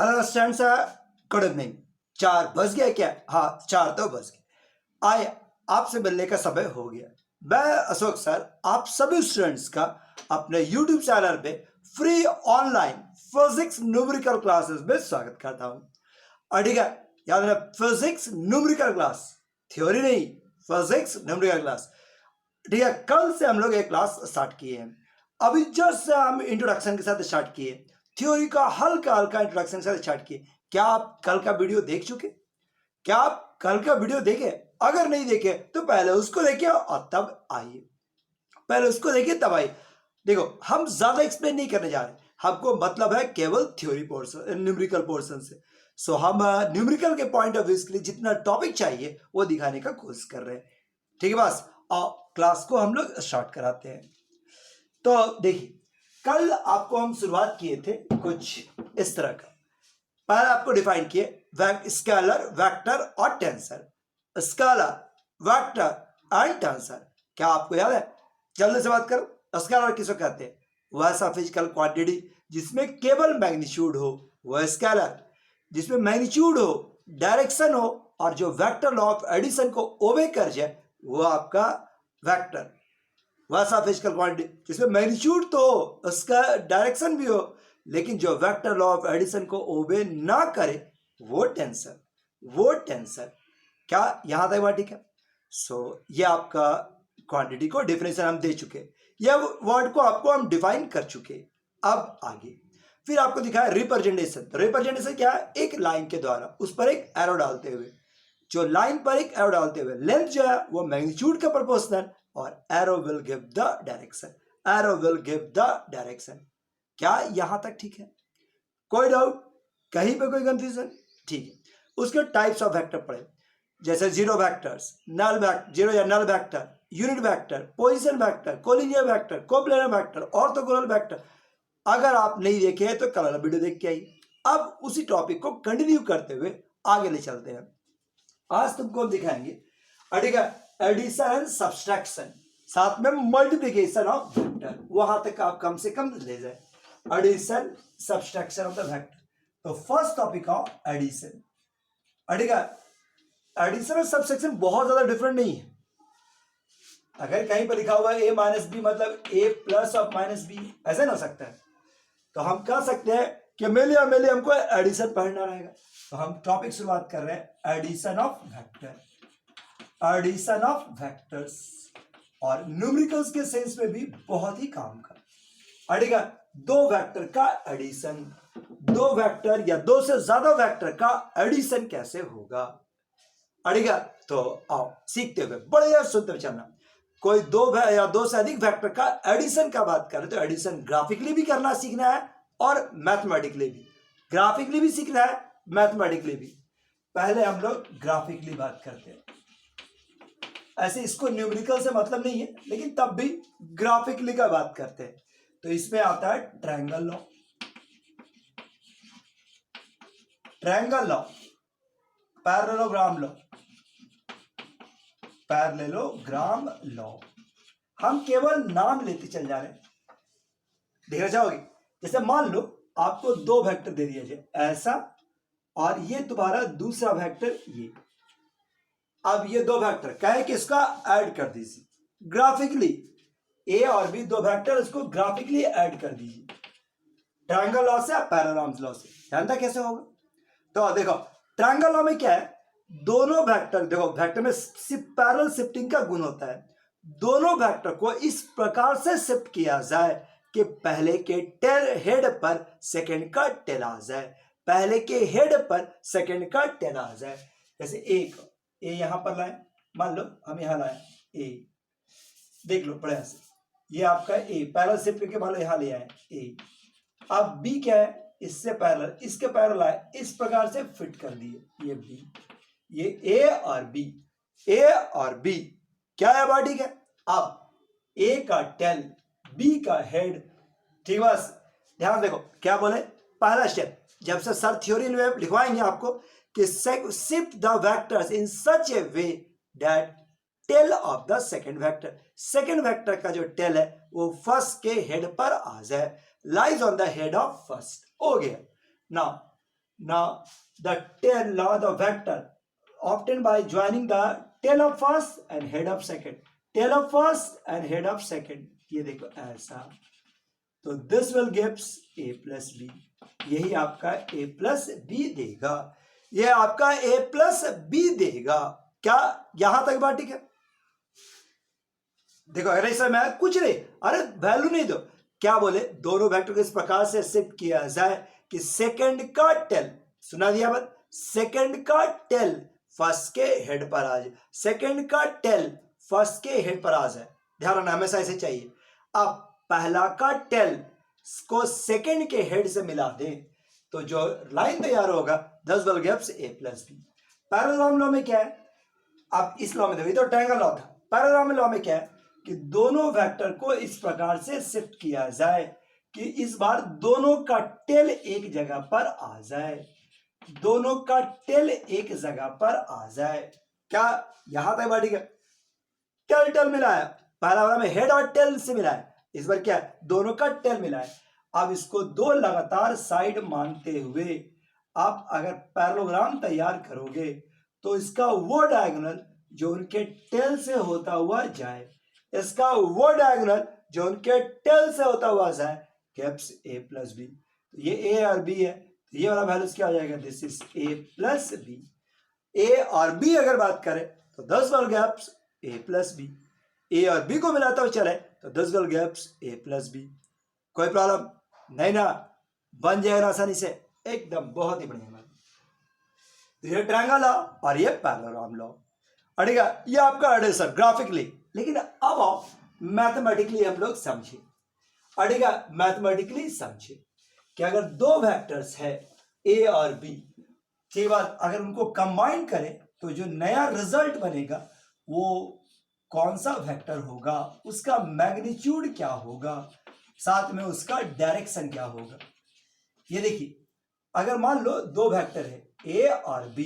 Hello students, good evening. 4 बज गया क्या? हाँ, 4 तो बज गए। आए, आपसे मिलने का समय हो गया। मैं अशोक सर आप सभी स्टूडेंट्स का अपने YouTube चैनल पे free online physics numerical classes में स्वागत करता हूँ। और ठीक है, याद रखना, फिजिक्स न्यूमेरिकल क्लास, थ्योरी नहीं, फिजिक्स न्यूमेरिकल क्लास। ठीक है, कल से हम लोग एक क्लास स्टार्ट किए हैं। अभी जस्ट हम इंट्रोडक्शन के साथ स्टार्ट किए, थ्योरी का हल्का हल्का इंट्रोडक्शन के साथ स्टार्ट किए। क्या आप कल का वीडियो देख चुके? क्या आप कल का वीडियो देखे? अगर नहीं देखे तो पहले उसको देखिए और तब आइए। पहले उसको देखिए तब आइए। देखो, हम ज्यादा एक्सप्लेन नहीं करने जा रहे, हमको मतलब है केवल थ्योरी पोर्शन, न्यूमेरिकल पोर्शन से। सो हम न्यूमेरिकल के पॉइंट ऑफ व्यू के लिए जितना टॉपिक चाहिए वो दिखाने का कोशिश कर रहे हैं। ठीक है, बस और क्लास को हम लोग स्टार्ट कराते हैं। तो देखिए, कल आपको हम शुरुआत किए थे कुछ इस तरह का। पहले आपको डिफाइन किए स्केलर, वेक्टर और tensor. Scalar, vector and tensor, क्या आपको याद है? जल्दी से बात करो। स्केलर किसको कहते हैं? वैसा फिजिकल क्वांटिटी जिसमें केवल मैग्नीट्यूड हो वह स्केलर, जिसमें मैग्नीट्यूड हो, डायरेक्शन हो और जो वेक्टर लॉ ऑफ एडिशन को ओबे कर जाए वो आपका वेक्टर। वैसा फिजिकल क्वांटिटी जिसमें मैग्नीट्यूड तो हो, उसका डायरेक्शन भी हो, लेकिन जो वेक्टर लॉ ऑफ एडिशन को ओबे ना करे वो टेंसर। वो टेंसर। क्या यहां तक बात ठीक है? ये आपका क्वांटिटी को डिफिनेशन हम दे चुके, यह वर्ड को आपको हम डिफाइन कर चुके। अब आगे फिर आपको दिखाया रिप्रेजेंटेशन। रिप्रेजेंटेशन क्या है? एक लाइन के द्वारा उस पर एक एरो डालते हुए, जो लाइन पर एक एरो डालते हुए लेंथ जो है वो मैग्नीट्यूड का प्रोपोर्शनल और arrow will give the direction. Arrow will give the direction. क्या यहां तक ठीक है? कोई डाउट? कहीं पे कोई कंफ्यूजन? ठीक है, उसके टाइप्स ऑफ वेक्टर पढ़े, जैसे zero vectors, null vector, zero या null vector, unit vector, position vector, collinear vector, coplanar vector, orthogonal vector. अगर आप नहीं देखे तो कल वाला वीडियो देख के आइए। अब उसी टॉपिक को कंटिन्यू करते हुए आगे ले चलते हैं। आज तुमको हम दिखाएंगे एडिशन एंड सब्सट्रैक्शन, साथ में मल्टीप्लिकेशन ऑफ वेक्टर। वहां तक आप कम से कम ले जाए, addition subtraction of the vector. तो first topic of addition. Addition और सब्सट्रैक्शन बहुत ज्यादा डिफरेंट नहीं है। अगर कहीं पर लिखा हुआ है a माइनस बी मतलब a plus of minus B, ऐसा ना हो सकता है। तो हम कह सकते हैं कि मेले हमको एडिशन पढ़ना रहेगा। तो हम टॉपिक शुरुआत कर रहे हैं addition of vector, addition of vectors, और न्यूमेरिकल्स के सेंस में भी बहुत ही काम का। दो वेक्टर का एडिशन, दो वेक्टर या दो से ज्यादा वेक्टर का एडिशन कैसे होगा? तो आओ सीखते हुए बढ़िया सुनते हुए चलना। कोई दो या दो से अधिक वेक्टर का एडिशन का बात करें तो एडिशन ग्राफिकली भी करना सीखना है और मैथमेटिकली भी। ग्राफिकली भी सीखना है, मैथमेटिकली भी। पहले हम लोग ग्राफिकली बात करते हैं। ऐसे इसको न्यूमेरिकल से मतलब नहीं है, लेकिन तब भी ग्राफिकली का बात करते हैं। तो इसमें आता है triangle law, triangle law, parallelogram law, parallelogram law. हम केवल नाम लेते चल जा रहे हैं, देखना चाहोगे? जैसे मान लो आपको दो वेक्टर दे दिया जाए, ऐसा, और ये तुम्हारा दूसरा वेक्टर ये। अब ये दो वेक्टर कहे कि इसका ऐड कर दीजिए ग्राफिकली, ए और बी दो वेक्टर, इसको ग्राफिकली ऐड कर दीजिए ट्रायंगल लॉ से, पैरेललोग्राम लॉ से। जानता कैसे होगा? तो देखो, ट्रायंगल लॉ में क्या है, दोनों वेक्टर, देखो वेक्टर में पैरेलल शिफ्टिंग का गुण होता है। दोनों वेक्टर को इस प्रकार से शिफ्ट किया जाए कि पहले के हेड पर सेकंड का टेल आ जाए, पहले के हेड पर सेकंड का टेल आ जाए। जैसे एक ए यहां पर लाए, मान लो हम यहां लाए ए, देख लो बढ़िया से, ये आपका ए पैरेलल शिफ्ट करके मान लो यहां ले आए ए। अब बी क्या है, इससे पैरेलल, इसके पैरेलल आए, इस प्रकार से फिट कर दिए ये बी, ये ए और बी, ए और बी क्या है बॉडी है। अब ए का टेल, बी का हेड, ठीक, बस ध्यान देखो क्या बोले। पहला स्टेप, जब से सर थ्योरी में लिखवाएंगे आपको कि shift the vectors in such a way that tail of the second vector, second vector का जो टेल है वो फर्स्ट के हेड पर आ जाए, lies on the head of first. हो गया। Now Now the tail law the vector obtained by joining the tail of first and head of second, tail of first and head of second, ये देखो ऐसा, तो this will gives a plus b, यही आपका a plus b देगा, ये आपका a plus b देगा। क्या यहां तक बात ठीक है? देखो अगर ऐसा मैं कुछ नहीं, अरे वैल्यू नहीं दो, क्या बोले दोनों वेक्टर को इस प्रकार से शिफ्ट किया जाए कि सेकंड का टेल, सुना दिया बात, सेकंड का टेल फर्स्ट के हेड पर आ जाए, सेकंड का टेल फर्स्ट के हेड पर आ जाए, ध्यान रखना हमेशा ऐसे चाहिए। अब पहला का टेल को सेकंड के हेड से मिला दे तो जो लाइन तैयार होगा this will gives a plus B. Parallel law में क्या है, अब इस लॉ में देखो, ये तो ट्रायंगल लॉ था, पैरेलल लॉ में क्या है कि दोनों वेक्टर को इस प्रकार से शिफ्ट किया जाए कि इस बार दोनों का टेल एक जगह पर आ जाए, दोनों का टेल एक जगह पर आ जाए। क्या यहां तक बात ठीक है? टेल टेल मिला है, पहला वाला में हेड और टेल से मिला है, इस बार क्या है दोनों का टेल मिला है। अब इसको दो लगातार साइड मानते हुए आप अगर पैरेललोग्राम तैयार करोगे तो इसका वो डायगोनल जो उनके टेल से होता हुआ जाए, इसका वो डायगोनल जो उनके टेल से होता हुआ जाए, गिव्स a प्लस बी। ये a और b है, तो ये वाला वैल्यूज क्या हो जाएगा, this is a plus B. a और b अगर बात करें तो 10 will gives a plus B, a और b को मिलाता हुआ चले तो 10 will gives a plus B. कोई प्रॉब्लम नहीं ना, बन जाएगा आसानी से एकदम, बहुत ही बढ़िया। तो ये ट्रायंगल लॉ और ये पैरेललोग्राम लॉ, ठीक है, ये आपका एडिशन ग्राफिकली। लेकिन अब आओ मैथमेटिकली हम लोग समझे, ठीक है, मैथमेटिकली समझे कि अगर दो वेक्टर्स है a और b, ठीक बात, अगर उनको कंबाइन करें तो जो नया रिजल्ट बनेगा वो कौन सा वेक्टर होगा, उसका मैग्नीट्यूड क्या होगा, साथ में उसका डायरेक्शन क्या होगा। ये देखिए अगर मान लो दो वेक्टर है a और b,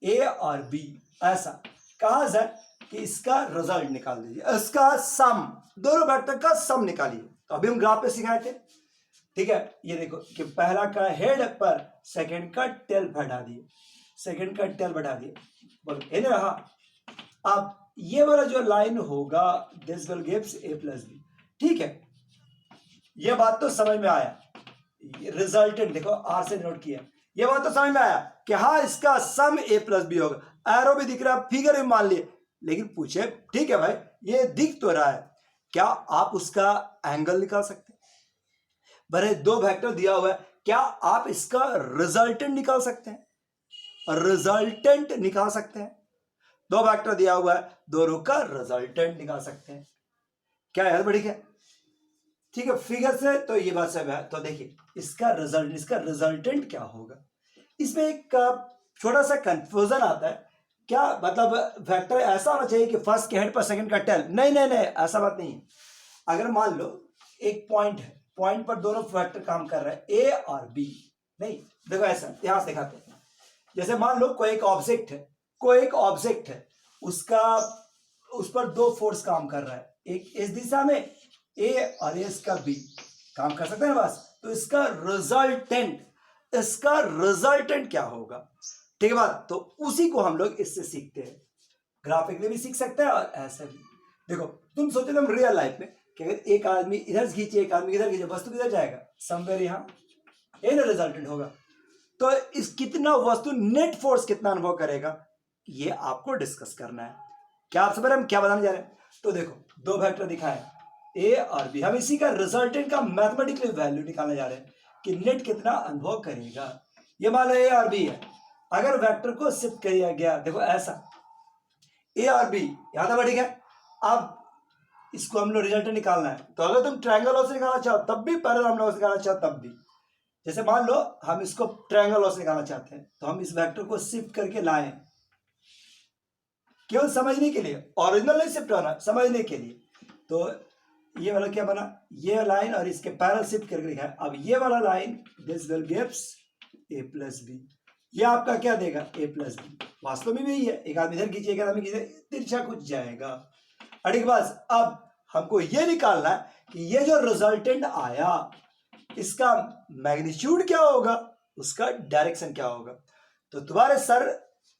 a और b, ऐसा कहा जाए कि इसका रिजल्ट निकाल दीजिए, इसका सम, दोनों वेक्टर का सम निकालिए। तो अभी हम ग्राफ पे सिखाए थे, ठीक है, ये देखो कि पहला का हेड पर सेकंड का टेल बढ़ा दिए, सेकंड का टेल बढ़ा दिए, बोलो ना रहा। अब ये वाला जो लाइन होगा this will gives a plus B, ठीक है, ये बात तो समझ में आया, रिजल्टेंट देखो आर से नोट किया, ये बात तो समझ में आया कि हाँ इसका सम a प्लस बी होगा, एरो भी दिख रहा है, फिगर भी मान लिए, लेकिन पूछे ठीक है भाई ये दिख तो रहा है, क्या आप उसका एंगल निकाल सकते हैं? बड़े दो वेक्टर दिया हुआ है, क्या आप इसका रिजल्टेंट निकाल सकते हैं? रिजल्टेंट निकाल सकते हैं, दो वेक्टर दिया हुआ है, दोनों का रिजल्टेंट निकाल सकते हैं। क्या यार बड़ी है, ठीक है, फिगर से तो ये बात सब है। तो देखिए इसका रिजल्टेंट क्या होगा, इसमें एक छोटा सा कंफ्यूजन आता है, क्या मतलब वेक्टर ऐसा होना चाहिए कि फर्स्ट के हेड पर सेकंड का टेल, नहीं नहीं नहीं, ऐसा बात नहीं है। अगर मान लो एक पॉइंट है, पॉइंट पर दोनों वेक्टर काम कर रहे हैं a और b, नहीं देखो ऐसा ध्यान से दिखाते हैं, जैसे मान लो कोई एक ऑब्जेक्ट है, कोई एक ऑब्जेक्ट है, उसका उस पर दो फोर्स काम कर रहा है, एक इस दिशा में a और इसका b काम कर सकते हैं बस, तो इसका रिजल्टेंट क्या होगा, ठीक है बात। तो उसी को हम लोग इससे सीखते हैं, ग्राफिकली भी सीख सकते हैं और ऐसे भी। देखो तुम सोचो तुम रियल लाइफ में कि अगर एक आदमी इधर से खींचे एक आदमी इधर खींचे, वस्तु किधर जाएगा, समवेयर यहाँ, ये ना रिजल्टेंट होगा। तो इस कितना वस्तु नेट फोर्स कितना अनुभव करेगा, ये आपको डिस्कस करना है। क्या आप समझ रहे हैं हम क्या बताने जा रहे हैं? तो देखो दो वेक्टर दिखाए a और b, हम इसी का रिजल्टेंट का मैथमेटिकली वैल्यू निकालने जा रहे हैं कि नेट कितना अनुभव करेगा। ये मान लो a और b है, अगर वेक्टर को शिफ्ट किया गया, देखो ऐसा a और b यहां तक ठीक है। अब इसको हम लोग रिजल्टेंट निकालना है, तो अगर तुम ट्रायंगल लॉ से निकालना चाहो तब भी, पैरेलल लॉ से निकालना चाहो तब भी। जैसे मान लो हम इसको ट्रायंगल लॉ से निकालना चाहते हैं, तो हम इस वेक्टर को शिफ्ट करके लाए केवल समझने के लिए, ओरिजिनल नहीं शिफ्ट होना, समझने के लिए। तो ये वाला क्या बना, ये लाइन और इसके पैरेलल शिफ्ट करके लिखा है। अब ये वाला line this will gives a plus B, ये आपका क्या देगा a प्लस बी, वास्तव में भी यही है, एक आदमी इधर खींचे एक आदमी इधर, तिरछा कुछ जाएगा। अड़ी बात, अब हमको ये निकालना है कि ये जो रिजल्टेंट आया इसका मैग्नीट्यूड क्या होगा, उसका डायरेक्शन क्या होगा। तो तुम्हारे सर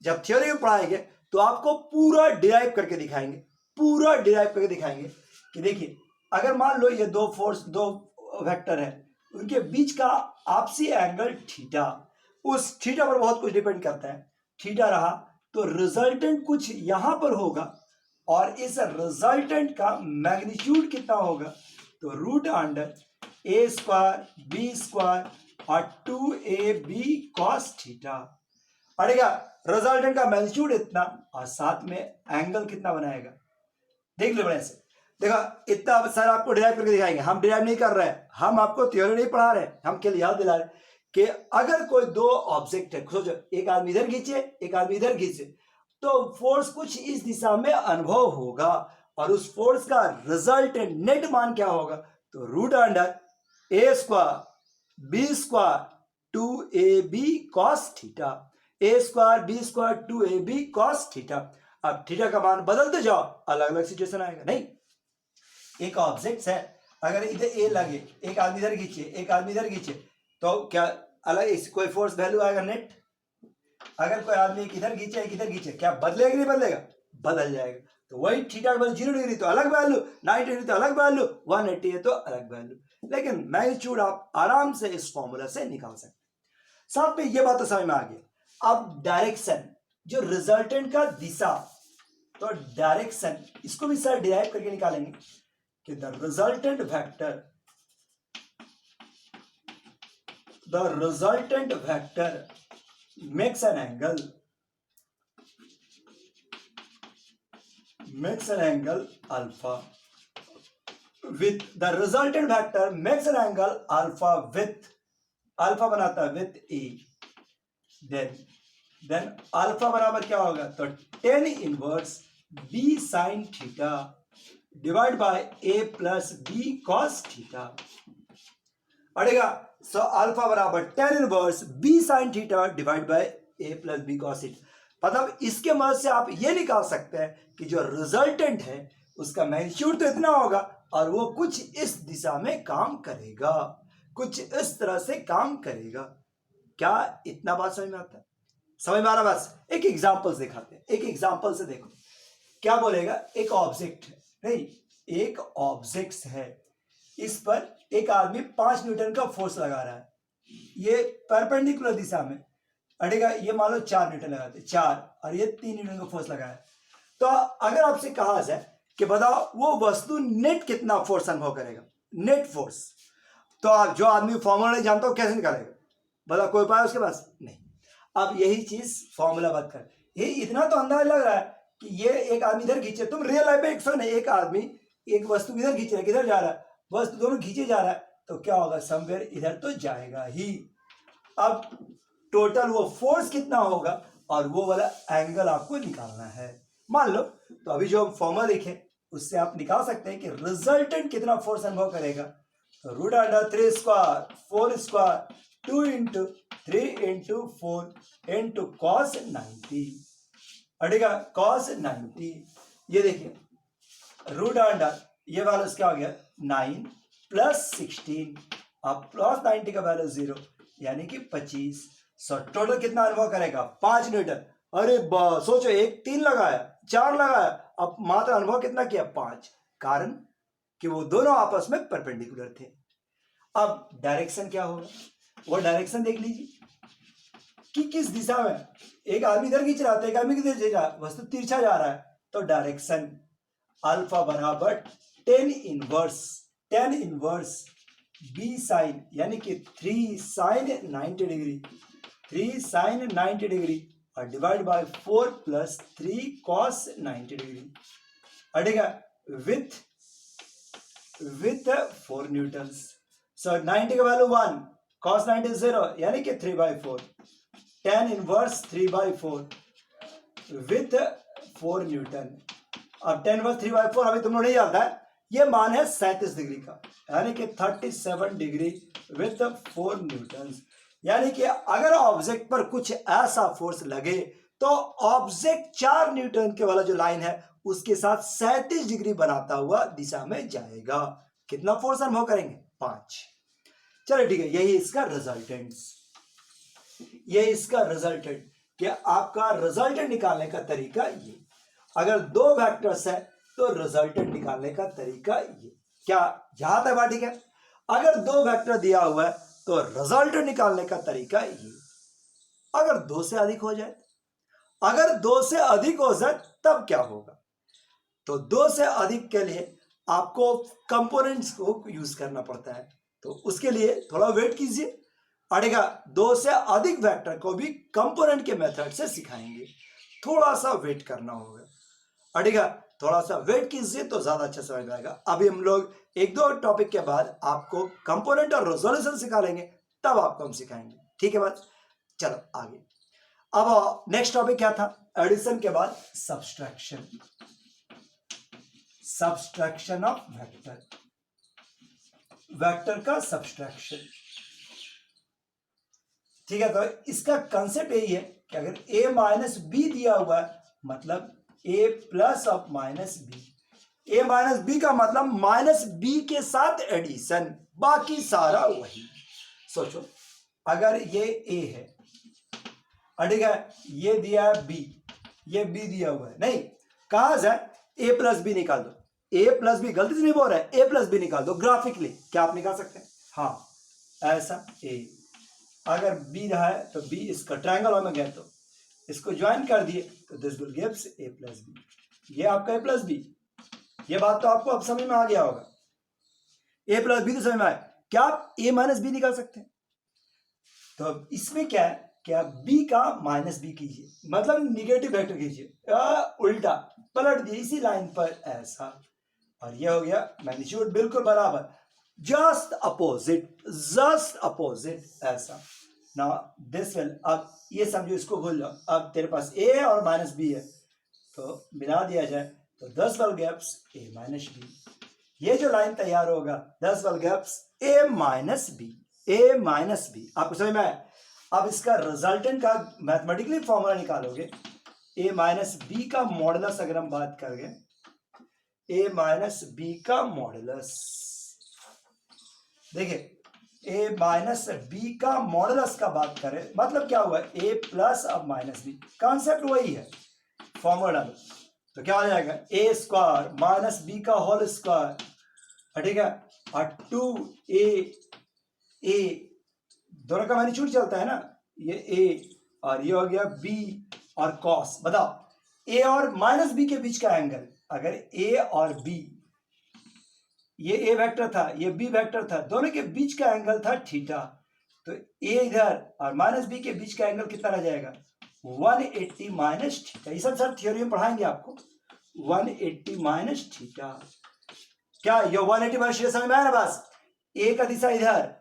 जब थ्योरी में पढ़ाएंगे तो आपको पूरा डिराइव करके दिखाएंगे, पूरा डिराइव करके दिखाएंगे कि देखिए अगर मान लो ये दो फोर्स, दो वेक्टर है, उनके बीच का आपसी एंगल थीटा, उस थीटा पर बहुत कुछ डिपेंड करता है। थीटा रहा तो रिजल्टेंट कुछ यहां पर होगा और इस रिजल्टेंट का मैग्नीट्यूड कितना होगा, तो root under A square B square और 2ab cos थीटा पड़ेगा। रिजल्टेंट का मैग्नीट्यूड इतना और साथ में एंगल कितना बनाएगा, देख लो बड़े से। देखो इतना सर आपको डिराइव करके दिखाएंगे, हम डिराइव नहीं कर रहे हैं, हम आपको थ्योरी नहीं पढ़ा रहे, हम केवल याद दिला रहे कि अगर कोई दो ऑब्जेक्ट है, सोचो एक आदमी इधर खींचे एक आदमी इधर खींचे, तो फोर्स कुछ इस दिशा में अनुभव होगा और उस फोर्स का रिजल्टेंट नेट मान क्या होगा, तो root under A square B square 2ab cos theta, A square B square 2ab cos theta. अब थीटा का मान बदलते जाओ, अलग अलग सिचुएशन आएगा। नहीं, एक ऑब्जेक्ट है, अगर इधर ए लगे, एक आदमी इधर खींचे एक आदमी इधर खींचे, तो क्या अलग कोई फोर्स वैल्यू आएगा नेट। अगर कोई आदमी एक इधर खींचे एक इधर खींचे, क्या बदलेगा कि नहीं बदलेगा, बदल जाएगा। तो वही थीटा 0 डिग्री तो अलग वैल्यू, 90 डिग्री तो अलग वैल्यू, 180 है तो अलग वैल्यू। लेकिन मैग्नीट्यूड आप आराम से इस फॉर्मूला से निकाल सकते। साथ में ये बात तो समझ में आ गई। अब डायरेक्शन, जो रिजल्टेंट का दिशा, तो डायरेक्शन इसको भी सर डिराइव करके निकालेंगे कि the resultant vector makes an angle alpha with the resultant vector makes an angle alpha with, alpha बनाता है with a, then alpha बराबर क्या होगा, तो tan inverse b sin theta divided by a plus b cos theta पड़ेगा। So alpha बराबर tan inverse b sin theta divide by a plus b cos theta. मतलब इसके मदद से आप ये निकाल सकते हैं कि जो रिजल्टेंट है उसका मैग्नीट्यूड तो इतना होगा और वो कुछ इस दिशा में काम करेगा, कुछ इस तरह से काम करेगा। क्या इतना बात समझ में आता है, समझ में आ रहा। बस एक एग्जांपल दिखाते हैं, एक एग्जांपल से देखो क्या बोलेगा। एक ऑब्जेक्ट है, नहीं एक ऑब्जेक्ट है, इस पर एक आदमी 5 न्यूटन का फोर्स लगा रहा है, ये परपेंडिकुलर दिशा में अड़ेगा। ये मान लो 4 न्यूटन लगाते, 4 और ये 3 न्यूटन का फोर्स लगाया। तो अगर आपसे कहा जाए कि बताओ वो वस्तु नेट कितना फोर्स अनुभव करेगा, नेट फोर्स, तो आप जो आदमी फॉर्मूला नहीं जानता हो कैसे निकालेगा, बताओ कोई उपाय उसके पास नहीं। अब यही चीज फॉर्मूला बात कर, ये इतना तो अंदाजा लग रहा है कि ये एक आदमी इधर खींचे, तुम रियल लाइफ में एक आदमी एक वस्तु इधर खींच रहा है, किधर जा रहा है, वस्तु दोनों खींचे जा रहा है, तो क्या होगा, समवेयर इधर तो जाएगा ही। अब टोटल वो फोर्स कितना होगा और वो वाला एंगल आपको निकालना है। मान लो तो अभी जो हम फॉर्मूला लिखे उससे आप निकाल सकते हैं कि रिजल्टेंट कितना फोर्स अनुभव करेगा, तो root under 3 square 4 square 2 into 3 into 4 into cos 90 अड़ेगा, कॉस 90। ये देखिए रूट अंडर ये वाला क्या हो गया 9 प्लस 16 अब प्लस 90 का वैल्यू 0 यानी कि 25। सो टोटल कितना अनुभव करेगा 5 न्यूटन। अरे सोचो एक 3 लगाया 4 लगाया, अब मात्र अनुभव कितना किया 5, कारण कि वो दोनों आपस में परपेंडिकुलर थे। अब डायरेक्शन क्या होगा, वो डायरेक्शन देख लीजिए कि किस दिशा में, एक आदमी इधर खींच रहा था एक आदमी किधर जा रहा है, वस्तु तिरछा जा रहा है, तो डायरेक्शन अल्फा बराबर tan इनवर्स b साइन यानी कि 3 साइन 90 डिग्री 3 साइन 90 डिग्री और divide by 4 plus 3 cos 90 degree अड़ेगा विथ 4 न्यूटन्स। सो 90 का वैल्यू 1 कॉस 90 0 यानी कि 3/4 tan इनवर्स 3/4 विथ 4 न्यूटन। अब 10 इनवर्स 3/4 अभी तुम लोग नहीं जानता है, ये मान है 37 डिग्री का यानी कि 37 डिग्री विथ 4 न्यूटन। यानी कि अगर ऑब्जेक्ट पर कुछ ऐसा फोर्स लगे तो ऑब्जेक्ट 4 न्यूटन के वाला जो लाइन है उसके साथ 37 डिग्री बनाता हुआ दिशा में जाएगा। कितना फोर्स अनुभव करेंगे 5। चलो ठीक है, यही इसका रिजल्टेंट्स। ये इसका रिजल्टेंट, कि आपका रिजल्टेंट निकालने का तरीका ये। अगर दो वेक्टर्स है तो रिजल्टेंट निकालने का तरीका ये। क्या यहां तक बात ठीक है? अगर दो वेक्टर दिया हुआ है तो रिजल्टेंट निकालने का तरीका ये। अगर दो से अधिक हो जाए, अगर दो से अधिक हो जाए तब क्या होगा? तो दो से अधिक के लिए आपको कंपोनेंट्स को यूज करना पड़ता है, तो उसके लिए थोड़ा वेट कीजिए। अड़ेगा दो से अधिक वेक्टर को भी कंपोनेंट के मेथड से सिखाएंगे, थोड़ा सा वेट करना होगा। अड़ेगा थोड़ा सा वेट कीजिए तो ज्यादा अच्छा समझ में आएगा। अभी हम लोग एक दो टॉपिक के बाद आपको कंपोनेंट और रेजोल्यूशन सिखा लेंगे, तब आपको हम सिखाएंगे। ठीक है बात? चलो आगे। अब नेक्स्ट टॉपिक क्या था? एडिशन के बाद subtraction. Subtraction of vector, vector का सब्सट्रैक्शन। ठीक है, तो इसका कंसेप्ट यही है कि अगर a माइनस बी दिया हुआ है, मतलब a plus of minus B. a minus B का मतलब माइनस बी के साथ एडिशन, बाकी सारा वही। सोचो, अगर ये a है, ठीक है, ये दिया है b, ये b दिया हुआ है, नहीं कहां से a प्लस बी निकाल दो। a प्लस बी गलती से नहीं बोल रहा है, a प्लस बी निकाल दो ग्राफिकली। क्या आप निकाल सकते हैं? हाँ, ऐसा a अगर b रहा है तो b इसका ट्रायंगल में गया तो इसको ज्वाइन कर दिए तो this will gives a plus B. ये आपका a प्लस बी। ये बात तो आपको अब समझ में आ गया होगा। a प्लस बी तो समझ में आया। क्या आप a माइनस बी निकाल सकते हैं? तो अब इसमें क्या है कि आप b का माइनस बी कीजिए, मतलब निगेटिव वेक्टर कीजिए, उल्टा पलट दिए इसी लाइन पर ऐसा, और ये हो गया मैग्नीट्यूड बिल्कुल बराबर, जस्ट अपोजिट ऐसा। ना दिस विल, अब ये समझो, इसको भूल जाओ। अब तेरे पास a और माइनस बी है, तो मिला दिया जाए तो 10 will gives a minus B. ये जो लाइन तैयार होगा 10 will gives a minus B. आपको समझ में आया? अब इसका रिजल्टेंट का मैथमेटिकली फॉर्मूला निकालोगे। a माइनस बी का मॉडुलस अगर हम बात करेंगे, a माइनस बी का मॉडुलस, देखिए a माइनस बी का मॉडुलस का बात करें, मतलब क्या हुआ? a प्लस अब माइनस बी, कॉन्सेप्ट वही है, फॉर्मूला में। तो क्या हो जाएगा? a स्क्वायर माइनस बी का होल स्क्वायर, ठीक है, और 2a दोनों का मैग्नीट्यूड चलता है ना, ये a और ये हो गया b और cos। बताओ a और माइनस बी के बीच का एंगल, अगर a और b, ये a वेक्टर था, ये b वेक्टर था, दोनों के बीच का एंगल था थीटा, तो a इधर और माइनस b के बीच का एंगल कितना रह जाएगा? 180 माइनस थीटा। ये सब सर थ्योरी में पढ़ाएंगे आपको। 180 माइनस थीटा। क्या ये 180 माइनस थीटा समझ में आया ना? बस a का दिशा इधर,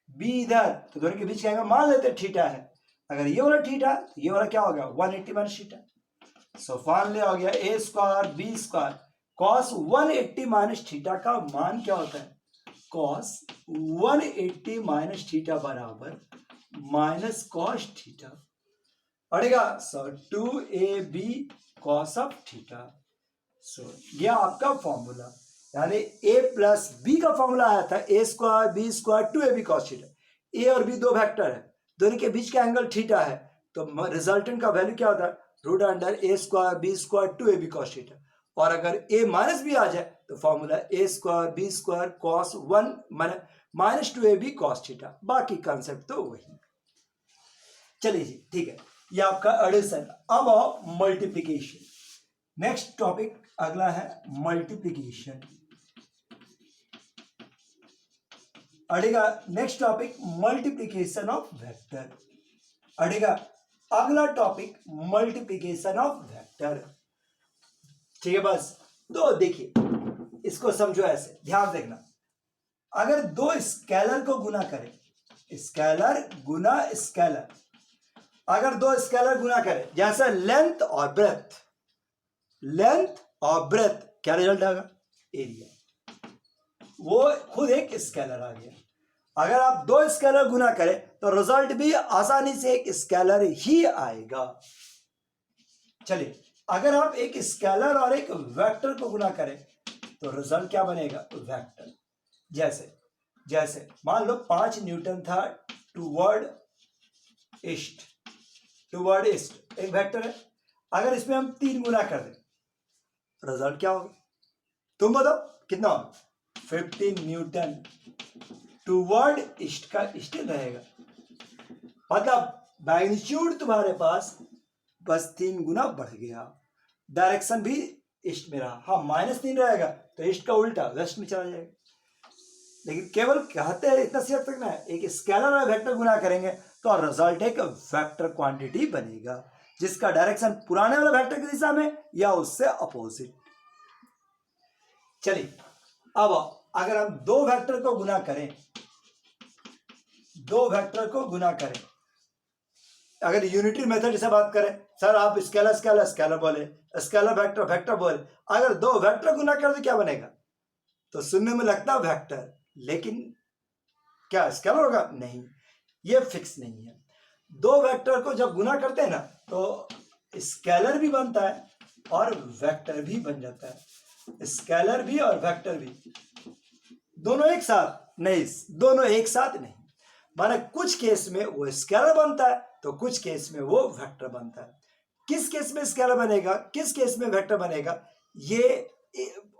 b इधर, तो दोनों के बीच का एंगल मान लेते थीटा है। अगर ये वाला थीटा तो ये वाला क्या हो गया? 180 माइनस थीटा। सो फाइनली हो गया a square b square cos 180 minus theta का मान क्या होता है? cos 180 माइनस थीटा बराबर माइनस cos थीटा, पड़ेगा। So 2ab cos of theta. So ये आपका फॉर्मूला, यानी a प्लस बी का फॉर्मूला आया था a square B square 2ab cos theta. a और b दो वेक्टर है, दोनों के बीच का एंगल थीटा है, तो रिजल्टेंट का वैल्यू क्या होता है? Root under a square B square 2ab cos theta. और अगर a माइनस बी आ जाए तो formula a square B square cos 1 minus 2ab cos theta. बाकी कॉन्सेप्ट तो वही। चलिए जी, ठीक है, ये आपका एडिशन। अब आओ मल्टीप्लिकेशन। नेक्स्ट टॉपिक अगला है मल्टीप्लिकेशन। अड़ेगा next topic multiplication of vector. अड़ेगा अगला टॉपिक मल्टीप्लिकेशन ऑफ वेक्टर। ठीक है, बस तो देखिए, इसको समझो ऐसे, ध्यान देखना। अगर दो स्केलर को गुना करें, स्केलर गुना स्केलर, अगर दो स्केलर गुना करें, जैसे लेंथ और ब्रेथ, लेंथ और ब्रेथ, क्या रिजल्ट आएगा? एरिया। वो खुद एक स्केलर आ गया। अगर आप दो स्केलर गुना करें तो रिजल्ट भी आसानी से एक स्केलर ही आएगा। चलिए, अगर आप एक स्केलर और एक वेक्टर को गुना करें तो रिजल्ट क्या बनेगा? वेक्टर। जैसे मान लो 5 न्यूटन था टूवर्ड ईस्ट, टूवर्ड ईस्ट एक वेक्टर है। अगर इसमें हम 3 गुना कर दें रिजल्ट क्या होगा तुम बताओ कितना होगा? 15 न्यूटन टूवर्ड ईस्ट का ईस्ट रहेगा, मतलब मैग्नीट्यूड तुम्हारे पास बस 3 गुना बढ़ गया, डायरेक्शन भी ईस्ट में रहा। हाँ -3 रहेगा तो ईस्ट का उल्टा वेस्ट में चला जाएगा। लेकिन केवल कहते हैं इतना सी हद तक ना, एक स्केलर और वेक्टर गुना करेंगे तो रिजल्ट एक वेक्टर क्वांटिटी बनेगा जिसका डायरेक्शन पुराने वाले वेक्टर की दिशा में या उससे अपोजिट। चलिए अब अगर हम 2 वेक्टर को गुना करें, 2 वेक्टर को गुना करें, अगर यूनिटरी मेथड से बात करें, सर आप स्केलर स्केलर स्केलर बोले, स्केलर वेक्टर वेक्टर बोले, अगर 2 वेक्टर गुना कर तो क्या बनेगा? तो सुनने में लगता है वेक्टर, लेकिन क्या स्केलर होगा? नहीं, ये फिक्स नहीं है। 2 वेक्टर को जब गुना करते हैं ना तो स्केलर भी बनता है और वेक्टर भी बन जाता है। स्केलर भी और वेक्टर भी दोनों एक साथ नहीं, दोनों एक साथ नहीं, माने कुछ केस में वो स्केलर बनता है तो कुछ केस में वो वेक्टर बनता है। किस केस में स्केलर बनेगा, किस केस में वेक्टर बनेगा, ये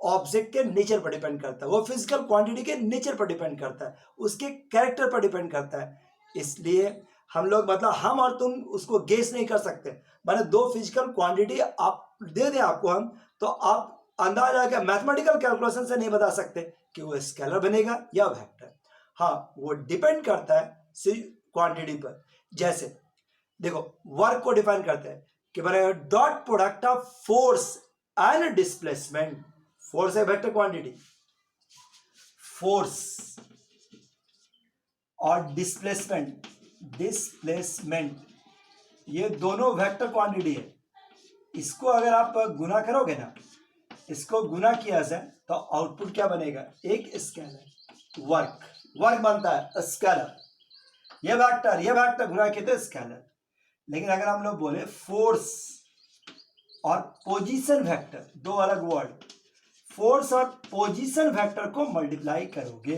ऑब्जेक्ट के नेचर पर डिपेंड करता है, वो फिजिकल क्वांटिटी के नेचर पर डिपेंड करता है, उसके कैरेक्टर पर डिपेंड करता है। इसलिए हम लोग मतलब हम और तुम उसको गेस नहीं कर सकते। माने 2 फिजिकल क्वांटिटी आप दे दें आपको हम, तो आप अंदाजा क्या मैथमेटिकल कैलकुलेशन से नहीं बता सकते कि वो स्केलर बनेगा या वेक्टर। हाँ, वो डिपेंड करता है क्वांटिटी पर। जैसे देखो वर्क को डिफाइन करते हैं कि बनेगा dot product of force and displacement. Force है वेक्टर क्वांटिटी, फोर्स और डिस्प्लेसमेंट, डिस्प्लेसमेंट ये दोनों वेक्टर क्वांटिटी है। इसको अगर आप गुना करोगे ना, इसको गुना किया जाए तो आउटपुट क्या बनेगा? एक स्केलर। वर्क, वर्क बनता है स्केलर, ये वेक्टर गुना किया तो स्केलर। लेकिन अगर हम लोग बोले फोर्स और पोजीशन वेक्टर, 2 अलग वर्ड, फोर्स और पोजीशन वेक्टर को मल्टीप्लाई करोगे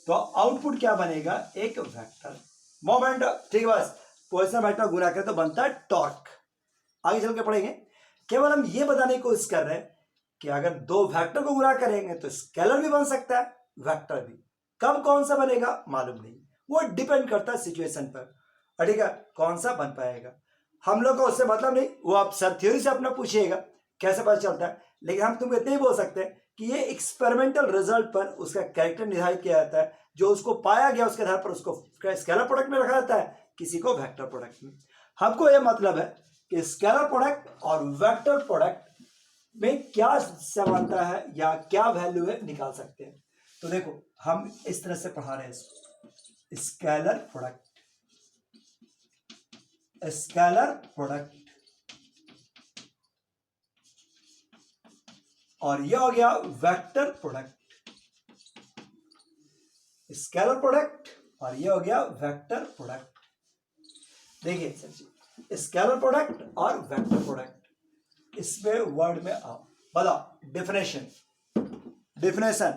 तो आउटपुट क्या बनेगा? एक वेक्टर। मोमेंट, ठीक है, बस पोजीशन वेक्टर गुना करें तो बनता है टॉर्क। आगे चल के पढ़ेंगे। केवल हम ये बताने की कोशिश कर रहे हैं कि अगर 2 वेक्टर को गुना करेंगे तो स्केलर भी बन सकता है, वेक्टर भी। कब कौन सा बनेगा मालूम नहीं, वो डिपेंड करता है सिचुएशन पर। ठीक है, कौन सा बन पाएगा हम लोग को उससे मतलब नहीं, वो आप सर थ्योरी से अपना पूछिएगा कैसे पता चलता है। लेकिन हम तुमको इतना ही बोल सकते हैं कि ये एक्सपेरिमेंटल रिजल्ट पर उसका कैरेक्टर निर्धारित किया जाता है, जो उसको पाया गया उसके आधार पर उसको स्केलर प्रोडक्ट में रखा जाता है, किसी को वेक्टर प्रोडक्ट में। हमको यह मतलब है कि स्केलर प्रोडक्ट और वेक्टर प्रोडक्ट में क्या समानता है या क्या वैल्यू है निकाल सकते हैं। तो देखो हम इस तरह से पढ़ा रहे हैं इसको, स्केलर प्रोडक्ट, स्केलर प्रोडक्ट, और यह हो गया वेक्टर प्रोडक्ट। स्केलर प्रोडक्ट और यह हो गया वेक्टर प्रोडक्ट। देखिए सर जी, स्केलर प्रोडक्ट और वेक्टर प्रोडक्ट, इसमें वर्ड में आओ, बताओ डेफिनेशन। डेफिनेशन,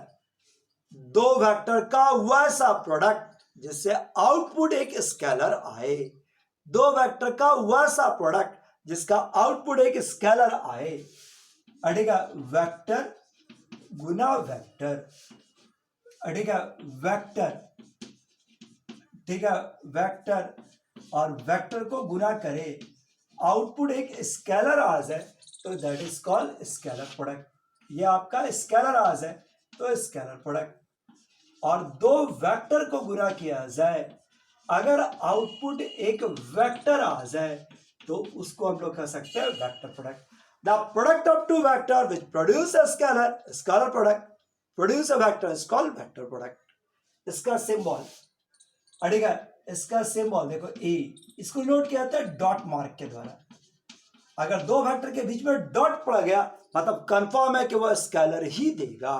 2 वेक्टर का वैसा प्रोडक्ट जिससे आउटपुट एक स्केलर आए। 2 वेक्टर का वैसा प्रोडक्ट जिसका आउटपुट एक स्केलर आए। ठीक है, वेक्टर गुना वेक्टर, ठीक है, वेक्टर, ठीक है, वेक्टर और वेक्टर को गुना करे, आउटपुट एक स्केलर आ जाए तो that is called scalar product. ये आपका स्केलर आ जाए तो स्केलर प्रोडक्ट। और 2 वेक्टर को गुना किया जाए, अगर आउटपुट एक वेक्टर आ जाए तो उसको हम लोग कह सकते हैं vector product. The product of 2 vector which produce a scalar, scalar product produce a vector is called vector product. इसका सिंबल, ठीक है, इसका सिंबल देखो ए, इसको नोट किया जाता है डॉट मार्क के द्वारा। अगर 2 वेक्टर के बीच में डॉट पड़ गया मतलब कंफर्म है कि वह स्केलर ही देगा,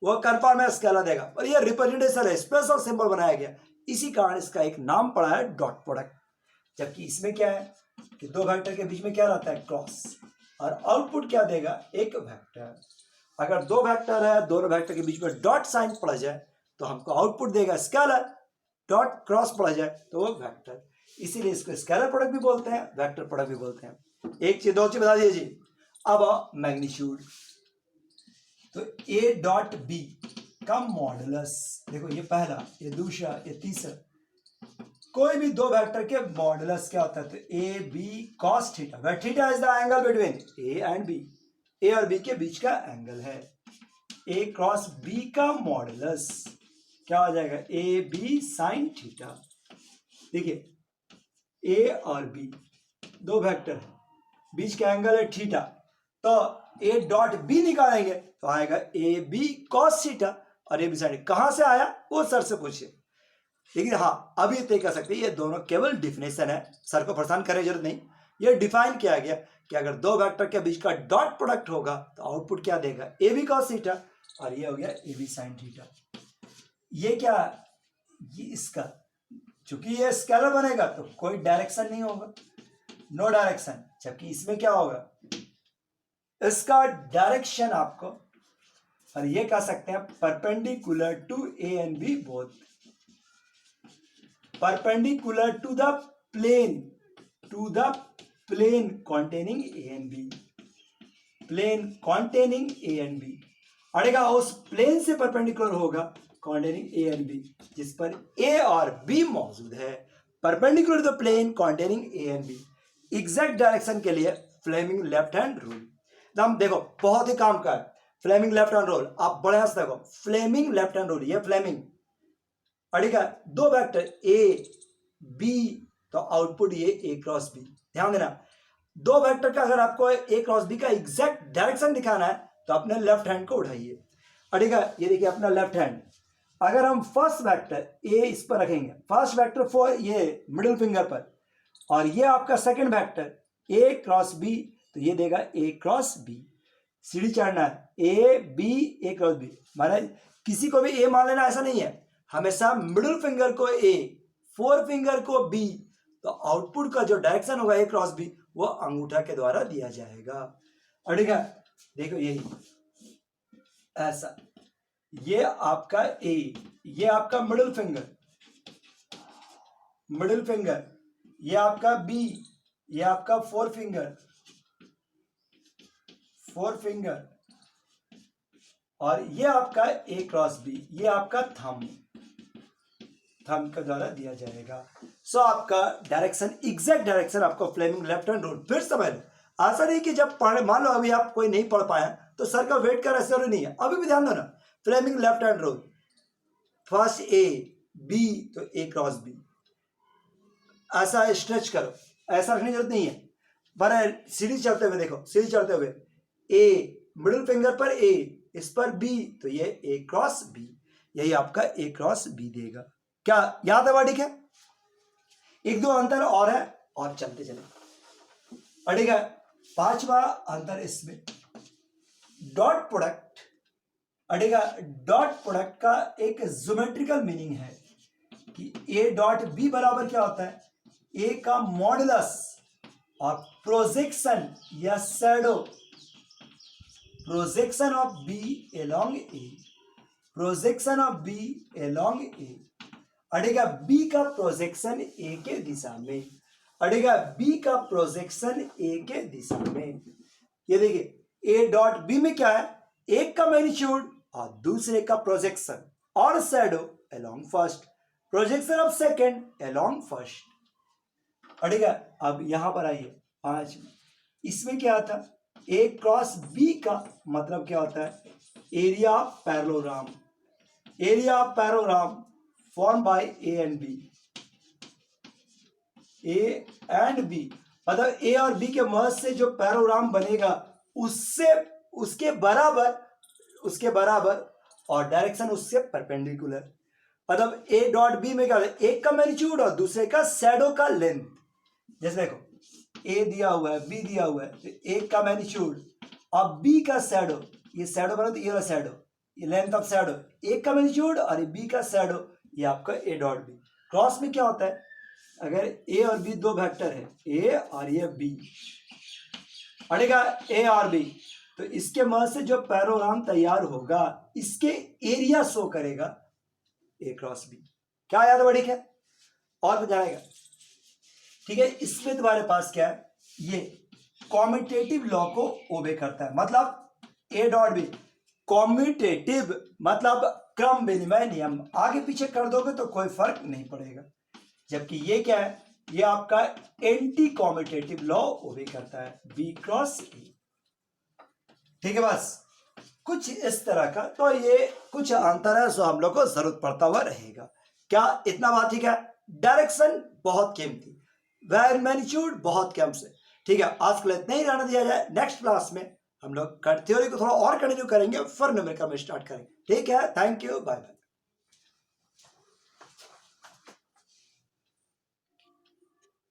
वह कंफर्म है स्केलर देगा। और यह रिप्रेजेंटेशन है, स्पेशल सिंबल बनाया गया, इसी कारण इसका एक नाम पड़ा है डॉट प्रोडक्ट। जबकि इसमें क्या है कि 2 वेक्टर के बीच में क्या रहता है? क्रॉस, और आउटपुट क्या देगा? एक वेक्टर। अगर 2 वेक्टर है, दोनों वेक्टर के बीच में डॉट साइन पड़ जाए तो हमको आउटपुट देगा स्केलर, डॉट क्रॉस पड़ जाए तो वो वेक्टर। इसीलिए इसको स्केलर प्रोडक्ट भी बोलते हैं, वेक्टर प्रोडक्ट भी बोलते हैं। एक चीज, दो चीज बता दीजिए। अब मैग्नीट्यूड, तो ए डॉट बी का मॉडुलस, देखो ये पहला, ये दूसरा, ये तीसरा, कोई भी दो वेक्टर के मॉडुलस क्या होता है? तो A B cos theta, where theta is the angle between A and B, A और बी के बीच का एंगल है। ए क्रॉस बी का मॉडुलस क्या हो जाएगा? A B sine theta. देखिए ए और बी दो वेक्टर है, बीच का एंगल है थीटा, तो ए डॉट बी निकालेंगे तो आएगा ए बी कॉस थीटा, और ए बी साइन कहां से आया वो सर से पूछिए। लेकिन हाँ, अब ये तय कर सकते हैं, ये दोनों केवल डिफिनेशन है, सर को परेशान करने की जरूरत नहीं। ये डिफाइन किया गया कि अगर दो वेक्टर के बीच का डॉट प्रोडक्ट होगा तो आउटपुट क्या देगा? ए बी कॉस थीटा, और ये हो गया ए बी साइन थीटा। ये क्या? ये इसका, चूंकि ये स्केलर बनेगा तो कोई डायरेक्शन नहीं होगा, नो डायरेक्शन, जबकि इसमें क्या होगा? इसका डायरेक्शन आपको, और ये कह सकते हैं perpendicular to A and B both, perpendicular to the plane containing A and B, plane containing A and B, अड़ेगा उस प्लेन से परपेंडिकुलर होगा containing A and B, जिस पर A और B मौजूद है। Perpendicular to the plane containing A and B, exact direction के लिए फ्लेमिंग लेफ्ट हैंड रूल। हम देखो बहुत ही काम का है फ्लेमिंग लेफ्ट हैंड रूल, आप बढ़िया से देखो फ्लेमिंग लेफ्ट हैंड रूल, ये फ्लेमिंग अड़ेगा दो वेक्टर ए बी, तो आउटपुट ये ए क्रॉस बी। ध्यान देना, दो वेक्टर का अगर आपको ए क्रॉस बी का एग्जैक्ट डायरेक्शन दिखाना है तो अपने लेफ्ट हैंड को उठाइए। अड़ेगा ये देखिए अपना लेफ्ट हैंड, अगर हम फर्स्ट वेक्टर ए इस पर रखेंगे, फर्स्ट वेक्टर फॉर ये मिडिल फिंगर पर, और ये आपका second vector A cross B, तो ये देगा ए क्रॉस बी। सीढ़ी चढ़ना है A B A cross B, माना किसी को भी ए मान लेना ऐसा नहीं है, हमेशा मिडिल फिंगर को ए, फोर फिंगर को बी, तो आउटपुट का जो डायरेक्शन होगा ए क्रॉस बी वो अंगूठा के द्वारा दिया जाएगा। और ठीक है, देखो यही ऐसा, ये आपका ए, ये आपका मिडिल फिंगर, ये आपका बी, ये आपका फोर फिंगर, और ये आपका ए क्रॉस बी, ये आपका थंब के द्वारा दिया जाएगा। सो आपका डायरेक्शन, एग्जैक्ट डायरेक्शन आपको फ्लेमिंग लेफ्ट हैंड रूल फिर समझ लो। ऐसा नहीं कि जब पढ़े, मान लो अभी आप कोई नहीं पढ़ पाया तो सर का वेट कर, ऐसा नहीं है, अभी भी ध्यान दो ना। Fleming left hand rule, first A B तो ए क्रॉस बी, ऐसा स्ट्रेच करो, ऐसा रखने की जरूरत नहीं है। पर सीढ़ी चढ़ते हुए देखो, सीढ़ी चढ़ते हुए ए मिडिल फिंगर पर ए, इस पर बी, तो ये ए क्रॉस बी, यही आपका ए क्रॉस बी देगा। क्या याद है वर्डिक है? एक दो अंतर और है और चलते चले। ठीक है, पांचवा अंतर इसमें डॉट प्रोडक्ट। अड़ेगा डॉट प्रोडक्ट का एक ज्योमेट्रिकल मीनिंग है कि ए डॉट बी बराबर क्या होता है? ए का मॉडुलस और प्रोजेक्शन या shadow, projection of B along A, projection of B along A. अड़ेगा बी का प्रोजेक्शन ए के दिशा में, अड़ेगा बी का प्रोजेक्शन ए के दिशा में। ये देखिए ए डॉट बी में क्या है? एक का मैग्नीट्यूड और दूसरे का प्रोजेक्शन और shadow along first, projection of second along first. अड़ेगा अब यहां पर आइए 5 में, इसमें क्या था? ए क्रॉस बी का मतलब क्या होता है? Area of parallelogram, area of parallelogram form by A and B, A and B, मतलब ए और बी के मदद से जो पैरेललोग्राम बनेगा उससे उसके बराबर और डायरेक्शन उससे परपेंडिकुलर। मतलब ए डॉट बी में क्या है? एक का मैग्नीट्यूड और दूसरे का शैडो का लेंथ। जैसे देखो ए दिया हुआ है, बी दिया हुआ है, तो एक का मैग्नीट्यूड और बी का शैडो, ये शैडो बना तो ये वाला शैडो, ये लेंथ ऑफ शैडो, एक का मैग्नीट्यूड और बी का शैडो, ये आपका ए डॉट बी। क्रॉस में क्या होता है? अगर ए और बी दो वेक्टर है, ए और ये बी, अड़ेगा ए और बी, तो इसके मदद से जो पैरेललोग्राम तैयार होगा इसके एरिया शो करेगा ए क्रॉस बी। क्या याद बड़ी है? और बताएगा ठीक है, इसमें तुम्हारे पास क्या है, ये कॉम्यूटेटिव लॉ को ओबे करता है, मतलब ए डॉट बी कॉम्यूटेटिव मतलब क्रम विनिमय नियम, आगे पीछे कर दोगे तो कोई फर्क नहीं पड़ेगा। जबकि ये क्या है, ये आपका एंटी कॉम्यूटेटिव लॉ ओबे करता है, बी क्रॉस ए। ठीक है, बस कुछ इस तरह का, तो ये कुछ अंतर है जो हम लोग को जरूरत पड़ता हुआ रहेगा। क्या इतना बात ठीक है? डायरेक्शन बहुत कीमती, वेर मैग्नीट्यूड बहुत कम से। ठीक है, आज के लिए इतना ही रहने दिया जाए। नेक्स्ट क्लास में हम लोग थ्योरी को थोड़ा और कंटिन्यू करेंगे, फिर न्यूमेरिकल में स्टार्ट करेंगे। ठीक है, थैंक यू, बाय बाय।